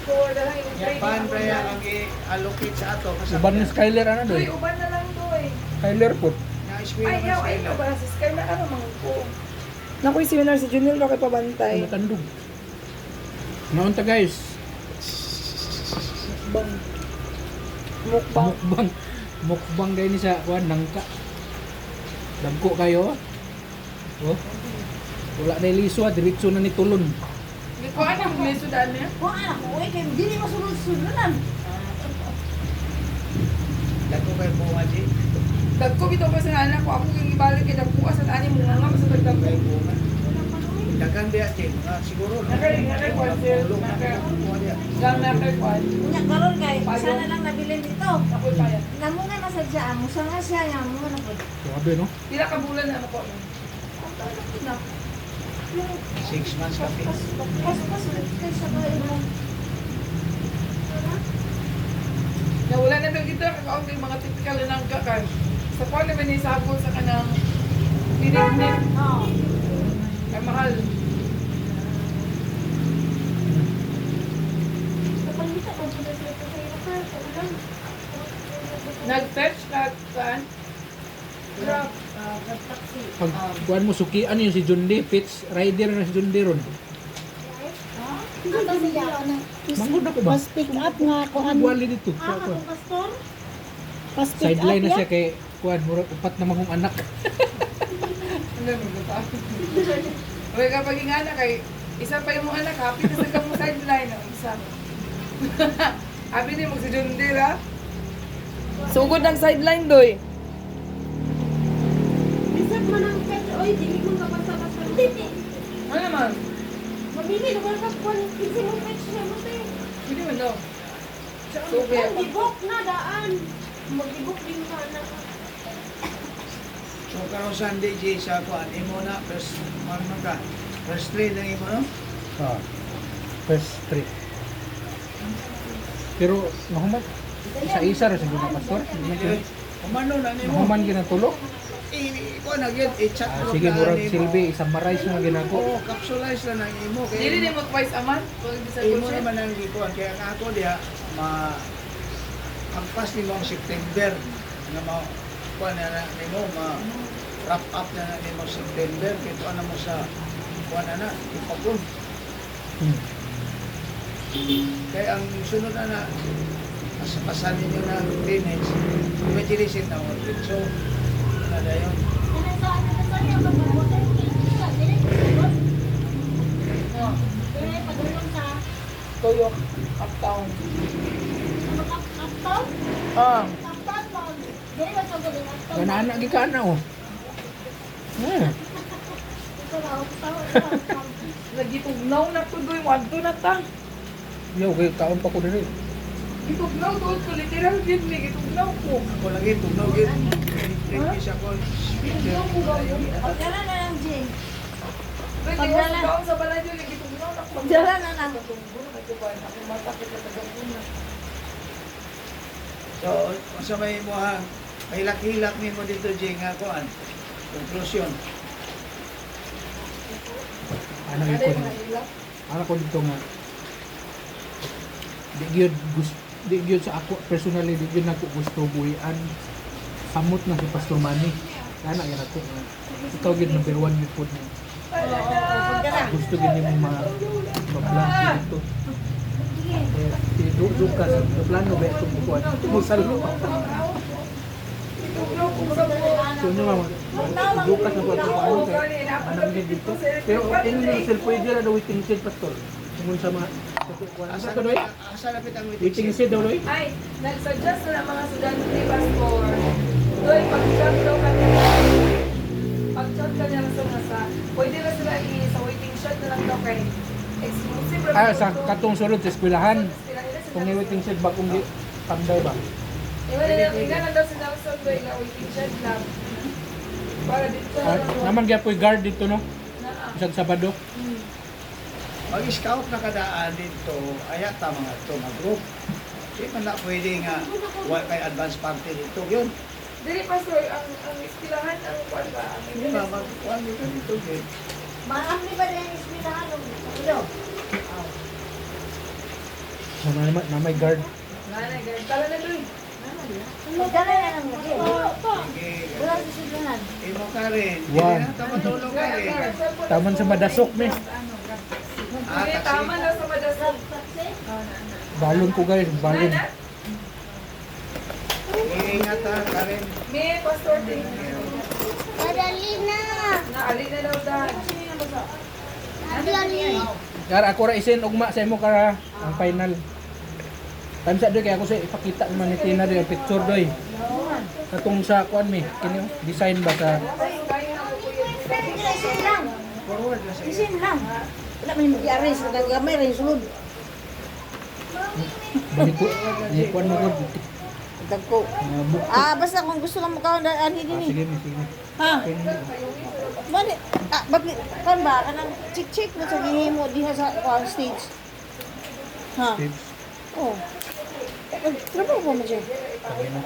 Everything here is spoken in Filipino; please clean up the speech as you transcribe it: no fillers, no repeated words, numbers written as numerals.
store na lang yung Yan ban kaya ang i-allocate sa ato. Uban ni Skyler ano Doy, doy? uban na lang doy. Skyler po. Na-square Ay, naman yaw, sa ay, ila. ito ba si Sky na ano, mga po. Nakoy seminar si Junior na kay pabantay. Matandog. Naunta guys. Bang. Mukbang. Mukbang. Mukbang kayo ni sa kuan nangka. Dagko kayo. Oh. Wala na liso, diretso na ni tulon. Hindi ko alam kung may sudan niya. Kung anak ko, kaya hindi masunod-sununan. Dako kayo bunga, G. Dagko bitaw pa sa anak ko, ako yung ibalik kay dagko sa tani mo nga sa dagdag. Kayo bunga. Dagan biya, G. Mga siguro. Nakay, kwan, sir. Nakay. Gang nakay kwan. Unya karon kay sana lang nabilin dito. Ako kaya. Namo nga nasadya mo sa nga siya nga mo na po. Grabe no? Pila ka bulan na ano ko. Na. 6 months kami. Pas kay sa bahay mo. Nawala na lang dito kakaon kay mga typical na ng kakay. Sa kwan naman ni sabon sa kanang dinignig. Oo. Ay mahal. Kapalita ko po sa ulan. Nag-fetch ka saan? Grab. Taxi. Pag kuan mo suki ano yung si Jundi, Fitz rider na si Jundi ron. Ano siya ano? Mangod ako ba? Pas pick up nga ako Ano ano. buwali dito? Ah, kung pastor? Pas pick up Sideline na ya. siya kay kuan murag upat na mangong anak. Ano mo ba? Okay kapag yung anak ay isa pa yung mga anak, happy na sa kamo sideline. Isa. Happy din mo si Jundir ha? Sugod ng sideline doy. Bisag man ang catch oy, dili mo kapasa-pasa. Dili. Ano naman? Mabili na ba kung kinsa mo catch na mo te? Hindi mo no. So, gibok na daan. Magibok din ka na. So, karong Sunday, G, sa kuan, imo na, first, ano ka? First trade ng imo, no? Ah. First trip. Pero nahuman isa ra siguro na pastor. Umano na nimo. Nahuman ginatulo. Kuan na gyud, i-chat Ah, mo sige na murag nimo. silbi isang marais na ginako. Oo, capsulize na ng imo. Kaya Dili din mo twice a month? Pag sa imo kotse? naman ang gikuan. Kaya nga ako diha, pagpas nimo ang September, na kuan na nimo, wrap up na nimo September, kito ano mo sa kuan na ipapun. Kaya ang sunod na pasan ninyo na finish, imagination na ulit. So, na yun. No. Toyo. Uptown. Ah. Ganana gi kana oh. Nagitugnaw na to doy. Wanto na ta. Yo kay kaon pa ko diri. Gitugnaw to. To literal din. May gitugnaw ko. Ako lagi, tugnaw yun. Electric siya ko. Pagdala na lang, Jane. Pwede ko Pagdala. sa taong sa balay doon. Nagitugnaw na ko. Pagdala na lang. Ako mata kita tagapon na. So, sa may mga kahilak-hilak ni mo dito, Jing, nga kuan. Conclusion. Ana Ada ko. yung mga ilak. Ana ko dito nga. Di gyud sa ako personally di gyud nako gusto buhian. Samot na si Pastor Manny. Ana gyud ako. Ikaw gyud number 1 gyud pod na. Pagdala. Gusto gyud nimo ma-plan dito. Duduk ka sa plano ba itong bukuan. Musalo. Gitugnaw ko sa po. So nyo mama, duduk ka sa bukuan kay anam din dito. Pero ini ni sel pwede ra daw waiting shed pastor. Tungod sa mga Asa Asa doy? lapit ang Waiting shed daw doy. Ay, nag-suggest na ng mga estudyante ni Pastor. Doy, pag-chat daw kanya. Pag-chat kanya lang sa mga pwede na sila sa waiting shed na lang daw kay exclusive. Ah, sa katong sulod sa eskwelahan. Kung ni waiting shed ba kung di tamday ba? Ilan na daw si Nelson doy na waiting shed lang. Para dito na lang. Naman gyud guard dito no. Na. Isang Sabado. Mag-scout na kadaan dito, ayat ta mga ito, mga group. Di man na pwede nga, wala kay advance party dito, yun. Dili Pastor, ang istilahan ang kwan ba? Ang Hindi ba, mag-kuhan dito dito, yun. Marami ba din yung ismitahan? Ano? Na may guard. Nanay, ganun. Tala na doon. Magdala na lang lagi. Sige. Wala sa susunan. Imo ka rin. One. Hindi na tamatulog ka rin. Taman sa madasok me. Hindi, tama na sa madasal. Balon ko guys, balon. Nana? Iingat ha, Karen. May pastor din. Madali na. Naali na daw dahil. Madali. Kara ako ra isin ugma sa imo kara ang final. Time sa doy kaya ako sa ipakita naman ni Tina doy ang picture doy. Katong sa kuan mi, kini oh, design ba sa Isin lang. Forward na sa iyo. Isin lang. Wala man yung mag-i-arrange. Nagagamay rin sulod. balik ko. Ni kuan mo gud. Dagko. Book. Basta kung gusto lang mo kaon daan din eh. Sige mi, sige. Ha? Kini. Mani, bakit kan ba kanang check mo sa gihimo diha sa stage. Ha? Tips. Oh. Trabaho mo mo dyan. Sige na.